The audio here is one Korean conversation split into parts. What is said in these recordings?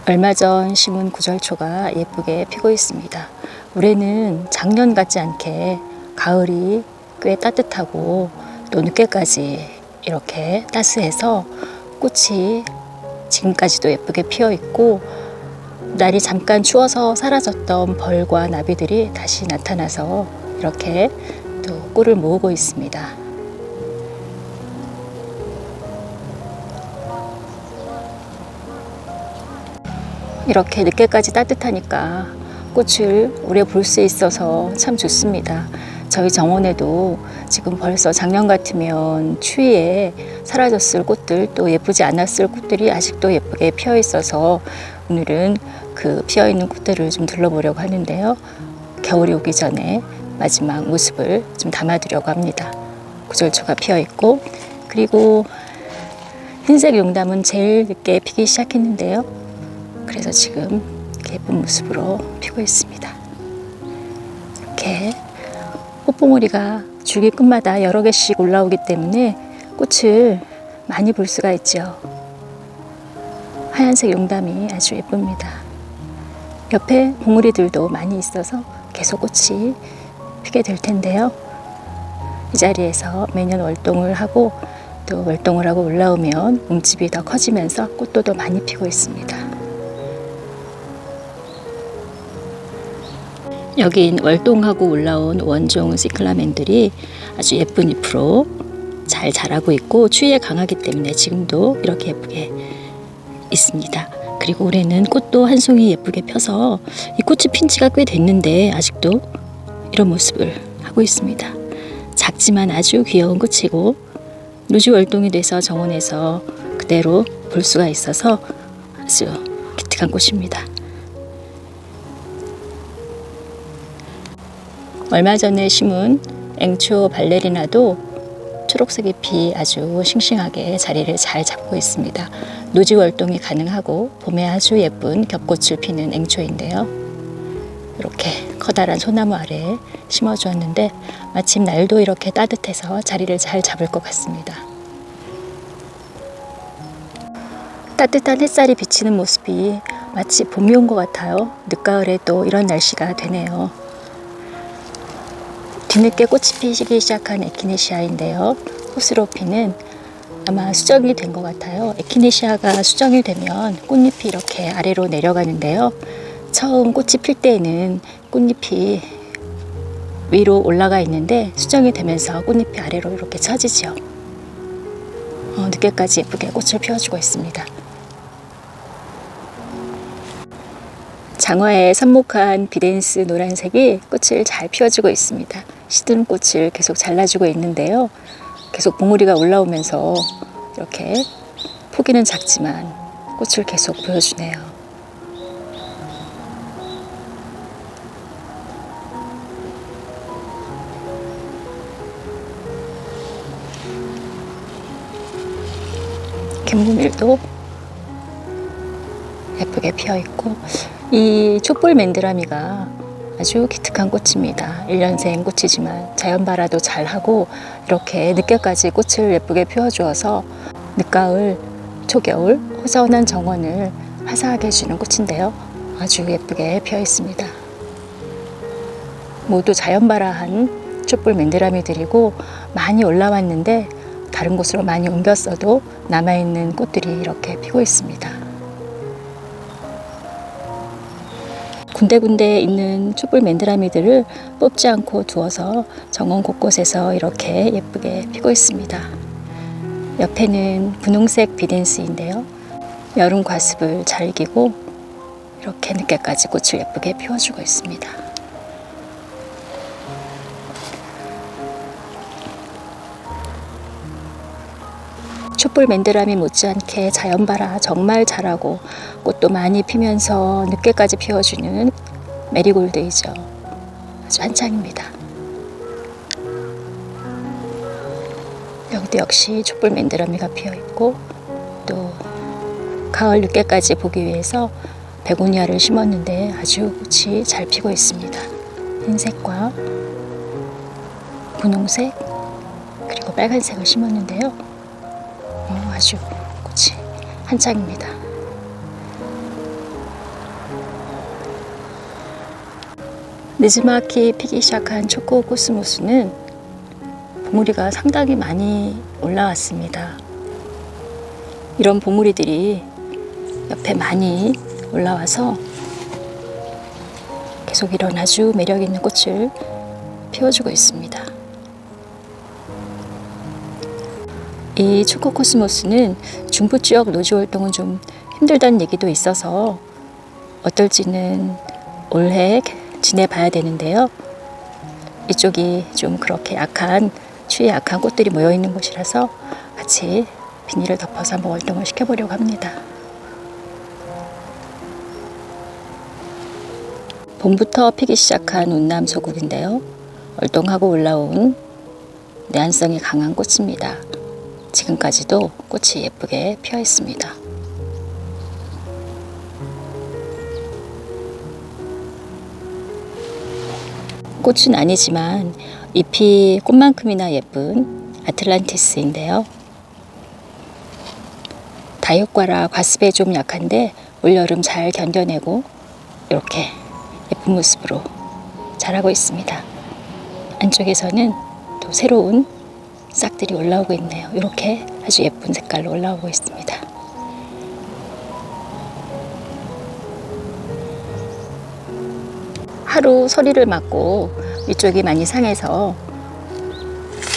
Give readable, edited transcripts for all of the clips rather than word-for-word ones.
얼마 전 심은 구절초가 예쁘게 피고 있습니다. 올해는 작년 같지 않게 가을이 꽤 따뜻하고 또 늦게까지 이렇게 따스해서 꽃이 지금까지도 예쁘게 피어 있고, 날이 잠깐 추워서 사라졌던 벌과 나비들이 다시 나타나서 이렇게 또 꿀을 모으고 있습니다. 이렇게 늦게까지 따뜻하니까 꽃을 오래 볼 수 있어서 참 좋습니다. 저희 정원에도 지금 벌써 작년 같으면 추위에 사라졌을 꽃들, 또 예쁘지 않았을 꽃들이 아직도 예쁘게 피어 있어서 오늘은 그 피어 있는 꽃들을 좀 둘러보려고 하는데요. 겨울이 오기 전에 마지막 모습을 좀 담아두려고 합니다. 구절초가 피어 있고, 그리고 흰색 용담은 제일 늦게 피기 시작했는데요. 그래서 지금 이렇게 예쁜 모습으로 피고 있습니다. 이렇게 꽃봉오리가 줄기 끝마다 여러 개씩 올라오기 때문에 꽃을 많이 볼 수가 있죠. 하얀색 용담이 아주 예쁩니다. 옆에 봉오리들도 많이 있어서 계속 꽃이 피게 될 텐데요. 이 자리에서 매년 월동을 하고, 또 월동을 하고 올라오면 움집이 더 커지면서 꽃도 더 많이 피고 있습니다. 여긴 월동하고 올라온 원종 시클라멘들이 아주 예쁜 잎으로 잘 자라고 있고, 추위에 강하기 때문에 지금도 이렇게 예쁘게 있습니다. 그리고 올해는 꽃도 한 송이 예쁘게 펴서 이 꽃이 핀 지가 꽤 됐는데 아직도 이런 모습을 하고 있습니다. 작지만 아주 귀여운 꽃이고, 노지 월동이 돼서 정원에서 그대로 볼 수가 있어서 아주 기특한 꽃입니다. 얼마 전에 심은 앵초 발레리나도 초록색 잎이 아주 싱싱하게 자리를 잘 잡고 있습니다. 노지 월동이 가능하고 봄에 아주 예쁜 겹꽃을 피는 앵초인데요. 이렇게 커다란 소나무 아래에 심어주었는데 마침 날도 이렇게 따뜻해서 자리를 잘 잡을 것 같습니다. 따뜻한 햇살이 비치는 모습이 마치 봄이 온 것 같아요. 늦가을에 또 이런 날씨가 되네요. 뒤늦게 꽃이 피기 시작한 에키네시아인데요. 호스로피는 아마 수정이 된 것 같아요. 에키네시아가 수정이 되면 꽃잎이 이렇게 아래로 내려가는데요. 처음 꽃이 필 때에는 꽃잎이 위로 올라가 있는데 수정이 되면서 꽃잎이 아래로 이렇게 처지죠. 늦게까지 예쁘게 꽃을 피워주고 있습니다. 장화에 삽목한 비덴스 노란색이 꽃을 잘 피워주고 있습니다. 시드는 꽃을 계속 잘라주고 있는데요. 계속 봉우리가 올라오면서 이렇게 포기는 작지만 꽃을 계속 보여주네요. 갯모밀도 예쁘게 피어 있고, 이 촛불 맨드라미가 아주 기특한 꽃입니다. 1년생 꽃이지만 자연발화도 잘하고 이렇게 늦게까지 꽃을 예쁘게 피워주어서 늦가을, 초겨울, 호전한 정원을 화사하게 해주는 꽃인데요. 아주 예쁘게 피어 있습니다. 모두 자연발화한 촛불 맨드라미들이고 많이 올라왔는데 다른 곳으로 많이 옮겼어도 남아있는 꽃들이 이렇게 피고 있습니다. 군데군데 있는 촛불 맨드라미들을 뽑지 않고 두어서 정원 곳곳에서 이렇게 예쁘게 피고 있습니다. 옆에는 분홍색 비덴스인데요. 여름 과습을 잘 이기고 이렇게 늦게까지 꽃을 예쁘게 피워주고 있습니다. 촛불 맨드라미 못지않게 자연발화 정말 잘하고 꽃도 많이 피면서 늦게까지 피워주는 메리골드이죠. 아주 한창입니다. 여기도 역시 촛불 맨드라미가 피어있고, 또 가을 늦게까지 보기 위해서 베고니아를 심었는데 아주 꽃이 잘 피고 있습니다. 흰색과 분홍색 그리고 빨간색을 심었는데요. 아주 꽃이 한창입니다. 느즈막히 피기 시작한 초코코스모스는 봉우리가 상당히 많이 올라왔습니다. 이런 봉우리들이 옆에 많이 올라와서 계속 이런 아주 매력 있는 꽃을 피워주고 있습니다. 이 초코코스모스는 중부 지역 노지 활동은 좀 힘들다는 얘기도 있어서 어떨지는 올해 지내봐야 되는데요. 이쪽이 좀 그렇게 추위에 약한 꽃들이 모여있는 곳이라서 같이 비닐을 덮어서 한번 활동을 시켜보려고 합니다. 봄부터 피기 시작한 운남소국인데요. 월동하고 올라온 내한성이 강한 꽃입니다. 지금까지도 꽃이 예쁘게 피어 있습니다. 꽃은 아니지만 잎이 꽃만큼이나 예쁜 아틀란티스인데요. 다육과라 과습에 좀 약한데 올여름 잘 견뎌내고 이렇게 예쁜 모습으로 자라고 있습니다. 안쪽에서는 또 새로운 싹들이 올라오고 있네요. 이렇게 아주 예쁜 색깔로 올라오고 있습니다. 하루 서리를 맞고 위쪽이 많이 상해서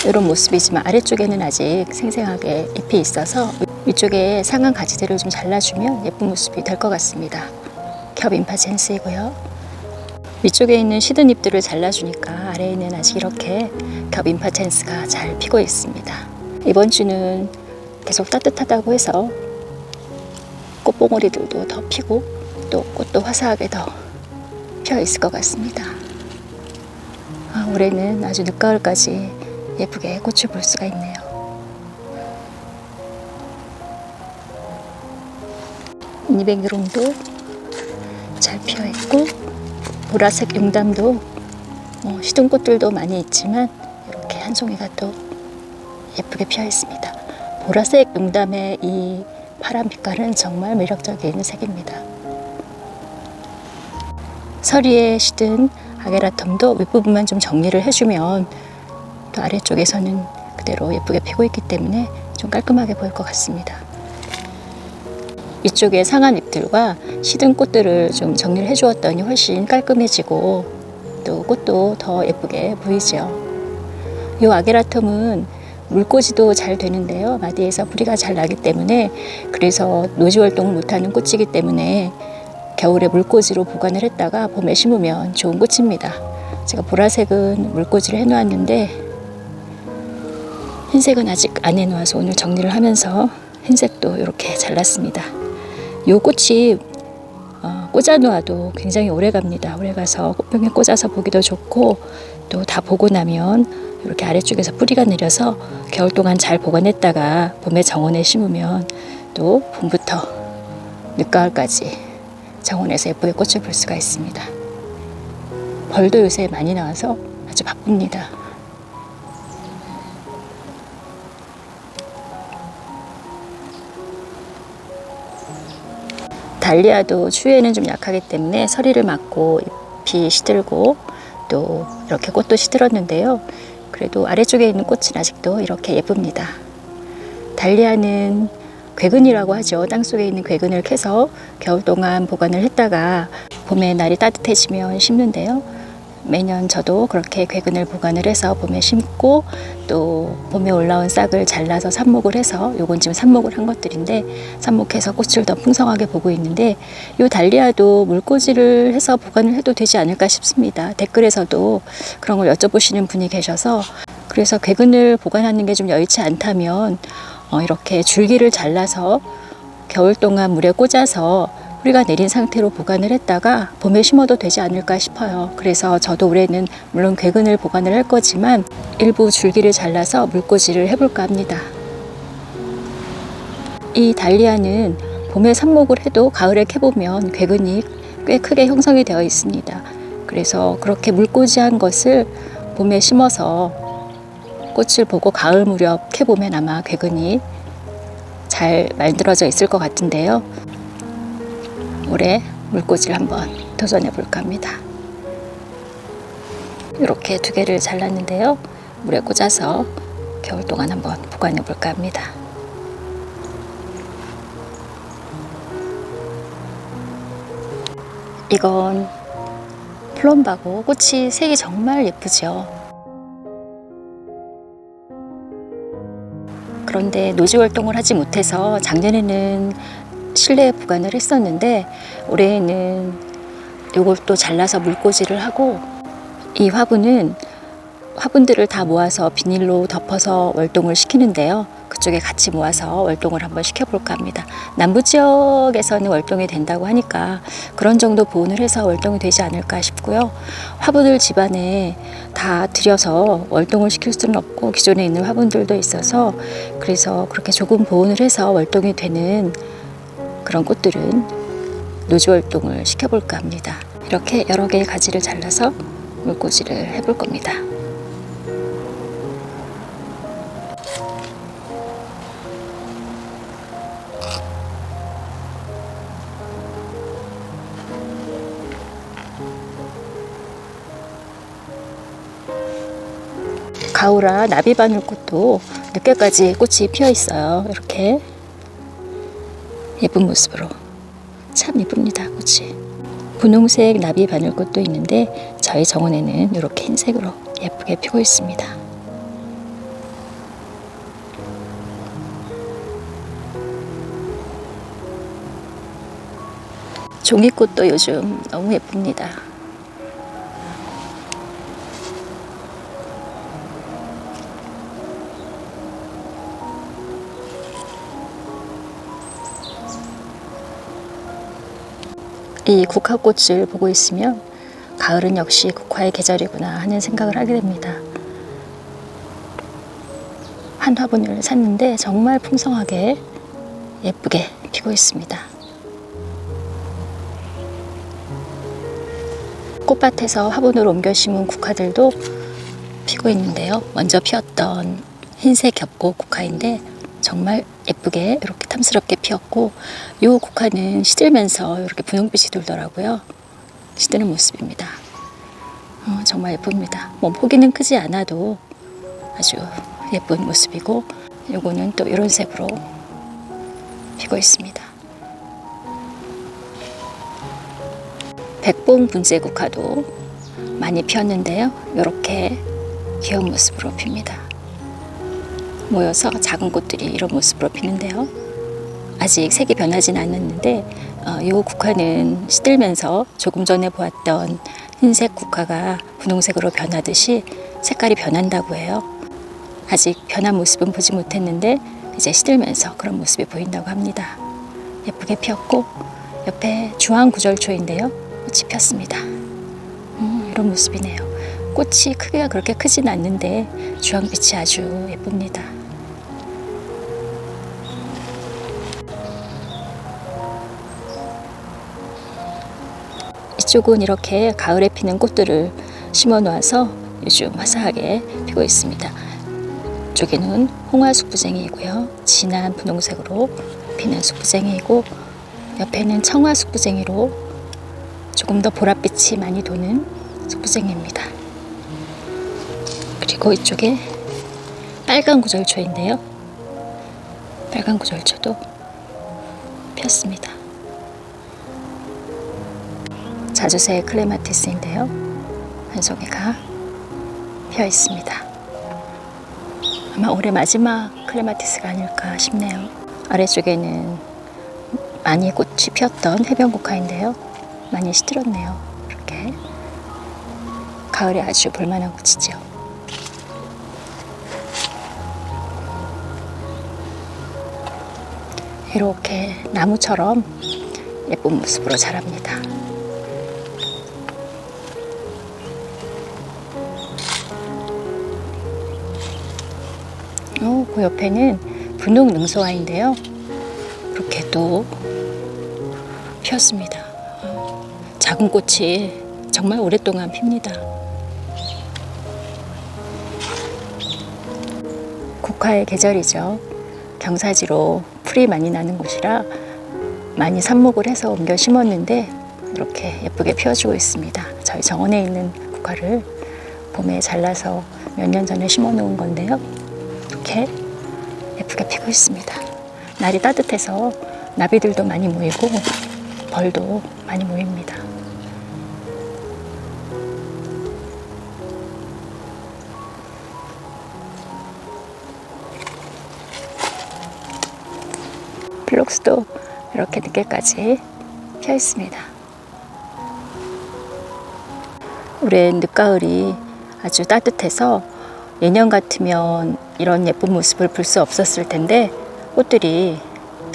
이런 모습이지만 아래쪽에는 아직 생생하게 잎이 있어서 위쪽에 상한 가지들을 좀 잘라주면 예쁜 모습이 될 것 같습니다. 겹 임파젠스이고요. 위쪽에 있는 시든 잎들을 잘라주니까 아래에는 아직 이렇게 겹 임파젠스가 잘 피고 있습니다. 이번 주는 계속 따뜻하다고 해서 꽃봉오리들도 더 피고 또 꽃도 화사하게 더 피어 있을 것 같습니다. 올해는 아주 늦가을까지 예쁘게 꽃을 볼 수가 있네요. 니백유롱도 잘 피어 있고 보라색 용담도 시든 꽃들도 많이 있지만 이렇게 한 송이가 또 예쁘게 피어 있습니다. 보라색 용담의 이 파란 빛깔은 정말 매력적인 색입니다. 서리에 시든 아게라텀도 윗부분만 좀 정리를 해주면 또 아래쪽에서는 그대로 예쁘게 피고 있기 때문에 좀 깔끔하게 보일 것 같습니다. 위쪽에 상한 잎들과 시든 꽃들을 좀 정리를 해주었더니 훨씬 깔끔해지고 또 꽃도 더 예쁘게 보이죠. 이 아게라텀은 물꽂이도 잘 되는데요. 마디에서 뿌리가 잘 나기 때문에 그래서 노지 활동을 못하는 꽃이기 때문에 겨울에 물꽂이로 보관을 했다가 봄에 심으면 좋은 꽃입니다. 제가 보라색은 물꽂이를 해놓았는데 흰색은 아직 안 해놓아서 오늘 정리를 하면서 흰색도 이렇게 잘랐습니다. 이 꽃이 꽂아놓아도 굉장히 오래 갑니다. 오래 가서 꽃병에 꽂아서 보기도 좋고 또 다 보고 나면 이렇게 아래쪽에서 뿌리가 내려서 겨울 동안 잘 보관했다가 봄에 정원에 심으면 또 봄부터 늦가을까지 정원에서 예쁘게 꽃을 볼 수가 있습니다. 벌도 요새 많이 나와서 아주 바쁩니다. 달리아도 추위에는 좀 약하기 때문에 서리를 맞고 잎이 시들고 또 이렇게 꽃도 시들었는데요. 그래도 아래쪽에 있는 꽃은 아직도 이렇게 예쁩니다. 달리아는 괴근이라고 하죠. 땅속에 있는 괴근을 캐서 겨울 동안 보관을 했다가 봄에 날이 따뜻해지면 심는데요. 매년 저도 그렇게 괴근을 보관을 해서 봄에 심고 또 봄에 올라온 싹을 잘라서 삽목을 해서 요건 지금 삽목을 한 것들인데 삽목해서 꽃을 더 풍성하게 보고 있는데 요 달리아도 물꽂이를 해서 보관을 해도 되지 않을까 싶습니다. 댓글에서도 그런 걸 여쭤보시는 분이 계셔서 그래서 괴근을 보관하는 게 좀 여의치 않다면 이렇게 줄기를 잘라서 겨울 동안 물에 꽂아서 뿌리가 내린 상태로 보관을 했다가 봄에 심어도 되지 않을까 싶어요. 그래서 저도 올해는 물론 괴근을 보관을 할 거지만 일부 줄기를 잘라서 물꽂이를 해볼까 합니다. 이 달리아는 봄에 삽목을 해도 가을에 캐보면 괴근이 꽤 크게 형성이 되어 있습니다. 그래서 그렇게 물꽂이한 것을 봄에 심어서 꽃을 보고 가을 무렵 캐보면 아마 괴근이 잘 만들어져 있을 것 같은데요. 올해 물꽂이를 한번 도전해 볼까 합니다. 이렇게 2개를 잘랐는데요. 물에 꽂아서 겨울 동안 한번 보관해 볼까 합니다. 이건 플럼바고 꽃이 색이 정말 예쁘죠. 그런데 노지 활동을 하지 못해서 작년에는 실내에 보관을 했었는데 올해에는 이걸 또 잘라서 물꽂이를 하고, 이 화분들을 다 모아서 비닐로 덮어서 월동을 시키는데요. 그쪽에 같이 모아서 월동을 한번 시켜볼까 합니다. 남부 지역에서는 월동이 된다고 하니까 그런 정도 보온을 해서 월동이 되지 않을까 싶고요. 화분을 집안에 다 들여서 월동을 시킬 수는 없고 기존에 있는 화분들도 있어서, 그래서 그렇게 조금 보온을 해서 월동이 되는 그런 꽃들은 노지 월동을 시켜볼까 합니다. 이렇게 여러 개의 가지를 잘라서 물꽂이를 해볼 겁니다. 가오라 나비바늘꽃도 늦게까지 꽃이 피어 있어요. 이렇게 예쁜 모습으로 참 예쁩니다. 꽃이. 분홍색 나비바늘꽃도 있는데 저희 정원에는 이렇게 흰색으로 예쁘게 피고 있습니다. 종이꽃도 요즘 너무 예쁩니다. 이 국화꽃을 보고 있으면 가을은 역시 국화의 계절이구나 하는 생각을 하게 됩니다. 한 화분을 샀는데 정말 풍성하게 예쁘게 피고 있습니다. 꽃밭에서 화분으로 옮겨 심은 국화들도 피고 있는데요. 먼저 피었던 흰색 겹꽃 국화인데 정말 예쁘게 이렇게 탐스럽게 피었고, 이 국화는 시들면서 이렇게 분홍빛이 돌더라고요. 시드는 모습입니다. 정말 예쁩니다. 포기는 크지 않아도 아주 예쁜 모습이고, 요거는 또 이런 색으로 피고 있습니다. 백봉 분재 국화도 많이 피었는데요. 이렇게 귀여운 모습으로 핍니다. 모여서 작은 꽃들이 이런 모습으로 피는데요. 아직 색이 변하진 않았는데 이 국화는 시들면서 조금 전에 보았던 흰색 국화가 분홍색으로 변하듯이 색깔이 변한다고 해요. 아직 변한 모습은 보지 못했는데 이제 시들면서 그런 모습이 보인다고 합니다. 예쁘게 피었고, 옆에 주황구절초인데요. 꽃이 폈습니다. 이런 모습이네요. 꽃이 크기가 그렇게 크진 않는데 주황빛이 아주 예쁩니다. 이쪽은 이렇게 가을에 피는 꽃들을 심어 놓아서 요즘 화사하게 피고 있습니다. 이쪽에는 홍화 숙부쟁이이고요. 진한 분홍색으로 피는 숙부쟁이이고, 옆에는 청화 숙부쟁이로 조금 더 보랏빛이 많이 도는 숙부쟁이입니다. 그리고 이쪽에 빨간 구절초인데요. 빨간 구절초도 폈습니다. 자주색 클레마티스인데요. 한 송이가 피어 있습니다. 아마 올해 마지막 클레마티스가 아닐까 싶네요. 아래쪽에는 많이 꽃이 피었던 해변국화인데요. 많이 시들었네요. 이렇게 가을에 아주 볼만한 꽃이죠. 이렇게 나무처럼 예쁜 모습으로 자랍니다. 그 옆에는 분홍 능소화인데요. 이렇게 또 피었습니다. 작은 꽃이 정말 오랫동안 핍니다. 국화의 계절이죠. 경사지로 풀이 많이 나는 곳이라 많이 삽목을 해서 옮겨 심었는데 이렇게 예쁘게 피워주고 있습니다. 저희 정원에 있는 국화를 봄에 잘라서 몇 년 전에 심어 놓은 건데요. 이렇게 예쁘게 피고 있습니다. 날이 따뜻해서 나비들도 많이 모이고 벌도 많이 모입니다. 필록스도 이렇게 늦게까지 펴 있습니다. 올해 늦가을이 아주 따뜻해서 예년 같으면 이런 예쁜 모습을 볼 수 없었을 텐데 꽃들이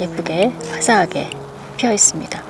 예쁘게 화사하게 피어 있습니다.